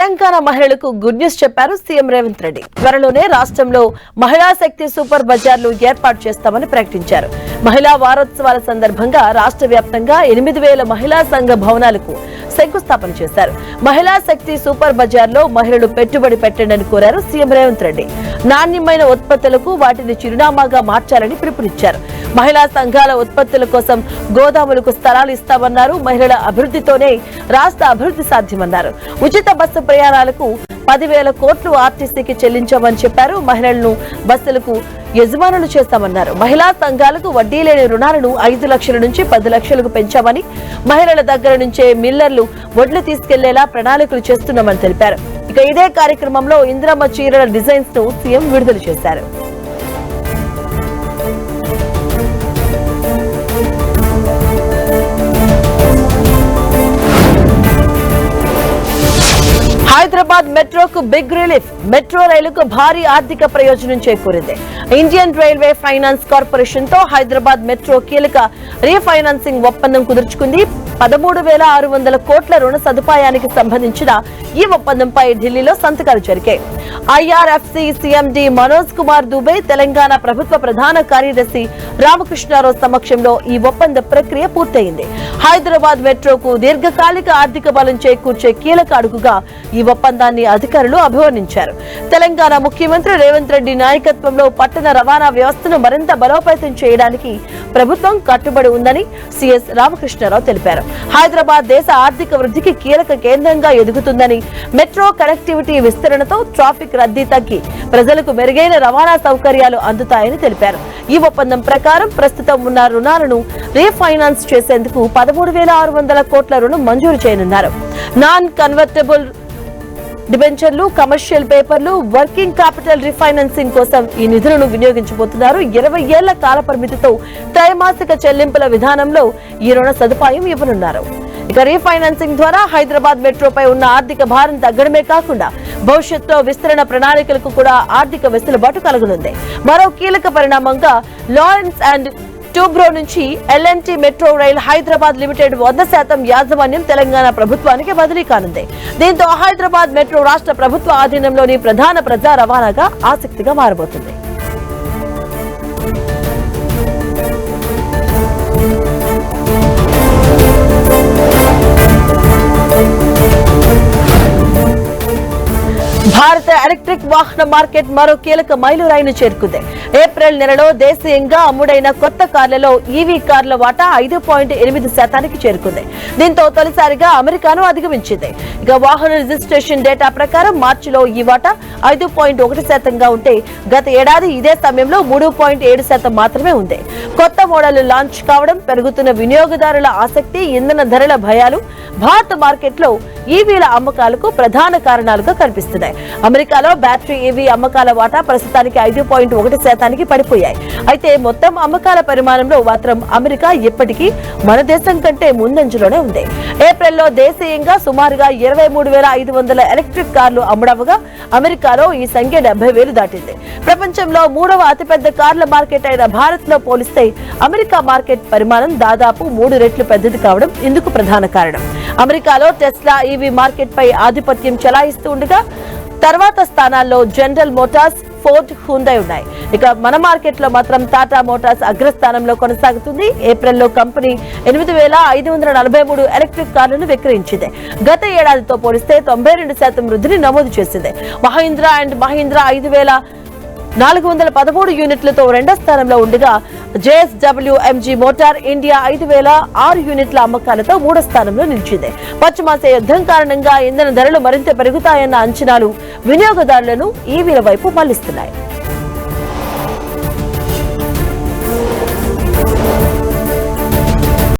తెలంగాణ మహిళలకు good news చెప్పారు CM Revanth Reddy. త్వరలోనే రాష్ట్రంలో మహిళా శక్తి సూపర్ బజార్లు ఏర్పాటు చేస్తామని ప్రకటించారు. మహిళా వారోత్సవాల సందర్భంగా రాష్ట్ర వ్యాప్తంగా 8,000 మహిళా సంఘ భవనాలకు శంకుస్థాపన చేశారు. మహిళా శక్తి సూపర్ బజార్లో మహిళలు పెట్టుబడి పెట్టండి కోరారు సీఎం రేవంత్ రెడ్డి. నాణ్యమైన ఉత్పత్తులకు వాటిని చిరునామాగా మార్చాలని పిలుపునిచ్చారు. మహిళా సంఘాల ఉత్పత్తుల కోసం గోదాములకు స్థలాలు ఇస్తామన్నారు. మహిళల అభివృద్ధితోనే రాష్ట్ర అభివృద్ధి సాధ్యమన్నారు. ఉచిత బస్సు ప్రయాణాలకు 10,000 కోట్లు ఆర్టీసీకి చెల్లించామని చెప్పారు. మహిళలను బస్సులకు యజమానులు చేస్తామన్నారు. మహిళా సంఘాలకు వడ్డీ లేని రుణాలను 5 లక్షల నుంచి 10 లక్షలకు పెంచామని, మహిళల దగ్గర నుంచే మిల్లర్లు వడ్లు తీసుకెళ్లేలా ప్రణాళికలు చేస్తున్నామని తెలిపారు. ఇక ఇదే కార్యక్రమంలో ఇందిరమ్మ చీరల డిజైన్స్ ను సీఎం విడుదల చేశారు. హైదరాబాద్ మెట్రోకు బిగ్ రిలీఫ్. మెట్రో రైలుకు భారీ ఆర్థిక ప్రయోజనం చేకూరింది. ఇండియన్ రైల్వే ఫైనాన్స్ కార్పొరేషన్ తో హైదరాబాద్ మెట్రో కీలక రీఫైనాన్సింగ్ ఒప్పందం కుదుర్చుకుంది. 13,600 కోట్ల రుణ సదుపాయానికి సంబంధించిన ఈ ఒప్పందంపై ఢిల్లీలో సంతకాలు జరిగాయి. ఐఆర్ఎఫ్సి సీఎండీ మనోజ్ కుమార్ దుబే, తెలంగాణ ప్రభుత్వ ప్రధాన కార్యదర్శి రామకృష్ణారావు సమక్షంలో ఈ ఒప్పంద ప్రక్రియ పూర్తయింది. హైదరాబాద్ మెట్రోకు దీర్ఘకాలిక ఆర్థిక బలం చేకూర్చే కీలక అడుగుగా ఈ ఒప్పందాన్ని అధికారులు అభివర్ణించారు. తెలంగాణ ముఖ్యమంత్రి రేవంత్ రెడ్డి నాయకత్వంలో పట్టణ రవాణా వ్యవస్థను మరింత బలోపేతం చేయడానికి ప్రభుత్వం కట్టుబడి ఉందని సీఎస్ రామకృష్ణారావు తెలిపారు. హైదరాబాద్ దేశ ఆర్థిక వృద్ధికి కీలక కేంద్రంగా ఎదుగుతుందని, మెట్రో కనెక్టివిటీ విస్తరణతో ట్రాఫిక్ రద్దీ తగ్గి ప్రజలకు మెరుగైన రవాణా సౌకర్యాలు అందుతాయని తెలిపారు. ఈ ఒప్పందం ప్రకారం ప్రస్తుతం ఉన్న రుణాలను రీఫైనాన్స్ చేసేందుకు 13,600 కోట్ల రుణం మంజూరు చేయనున్నారు. నాన్ కన్వర్టబుల్ డిబెంచర్లు, కమర్షియల్ పేపర్లు, వర్కింగ్ క్యాపిటల్ రీఫైనాన్సింగ్ కోసం ఈ నిధులను వినియోగించబోతున్నారు. 20 ఏళ్ల కాల పరిమితితో త్రైమాసిక చెల్లింపుల విధానంలో ఈ రుణ సదుపాయం ఇవ్వనున్నారు. ఇక రీఫైనాన్సింగ్ ద్వారా హైదరాబాద్ మెట్రోపై ఉన్న ఆర్థిక భారం తగ్గడమే కాకుండా భవిష్యత్తులో విస్తరణ ప్రణాళికలకు కూడా ఆర్థిక వెసులుబాటు కలుగనుంది. మరో కీలక పరిణామంగా లారెన్స్ అండ్ టూబ్రో నుంచి LNT metro rail Hyderabad limited 100% యాజమాన్యం తెలంగాణ ప్రభుత్వానికి బదిలీ కానుంది. దీంతో హైదరాబాద్ మెట్రో రాష్ట్ర ప్రభుత్వ ఆధీనంలోని ప్రధాన ప్రజా రవాణాగా ఆసక్తిగా మారబోతుంది. భారత ఎలక్ట్రిక్ వాహన మార్కెట్ మరో కీలక మైలురాయిని చేరుకుంది. ఏప్రిల్ నెలలో దేశీయంగా అమ్ముడైన కొత్త కార్లలో ఈవీ కార్ల వాటా 5.8% చేరుకుంది. దీంతో తొలిసారిగా అమెరికాను అధిగమించింది. ఇక వాహన రిజిస్ట్రేషన్ డేటా ప్రకారం మార్చిలో ఈ వాటా 5.1% ఉంటే గత ఏడాది ఇదే సమయంలో 3.7% మాత్రమే ఉంది. కొత్త మోడళ్లు లాంచ్ కావడం, పెరుగుతున్న వినియోగదారుల ఆసక్తి, ఇంధన ధరల భయాలు భారత మార్కెట్లో ఈవీల అమ్మకాలకు ప్రధాన కారణాలుగా కనిపిస్తున్నాయి. అమెరికాలో బ్యాటరీ ఈవీ అమ్మకాల వాటా ప్రస్తుతానికి 5.1% పడిపోయాయి. అయితే మొత్తం అమ్మకాల పరిమాణంలో మాత్రం అమెరికా ఇప్పటికీ మన దేశం కంటే ముందంజలోనే ఉంది. ఏప్రిల్లో దేశీయంగా సుమారుగా 23,500 ఎలక్ట్రిక్ కార్లు అమ్ముడవగా అమెరికాలో ఈ సంఖ్య 70,000 దాటింది. ప్రపంచంలో 3వ అతిపెద్ద కార్ల మార్కెట్ అయిన భారత్ లో పోలిస్తే అమెరికా మార్కెట్ పరిమాణం దాదాపు 3 రెట్లు పెద్దది కావడం ఇందుకు ప్రధాన కారణం. అమెరికాలో టెస్లా ఈవీ మార్కెట్ పై ఆధిపత్యం చెలాయిస్తూ ఉండగా తర్వాత స్థానాల్లో జనరల్ మోటార్స్, ఫోర్డ్, హ్యుండై ఉన్నాయి. ఇక మన మార్కెట్ లో మాత్రం టాటా మోటార్స్ అగ్రస్థానంలో కొనసాగుతుంది. ఏప్రిల్లో కంపెనీ 8,543 ఎలక్ట్రిక్ కార్లను విక్రయించింది. గత ఏడాదితో పోలిస్తే 92% వృద్ధిని నమోదు చేసింది. మహీంద్రా అండ్ మహీంద్రా 5,413 యూనిట్లతో రెండో స్థానంలో ఉండగా జేఎస్డబ్ల్యూఎంజీ మోటార్ ఇండియా 5,006 యూనిట్ల అమ్మకాలతో మూడో స్థానంలో నిలిచింది. పశ్చిమాస యుద్ధం కారణంగా ఇంధన ధరలు మరింత పెరుగుతాయన్న అంచనాలు వినియోగదారులను ఈవీల వైపు మళ్లిస్తున్నాయి.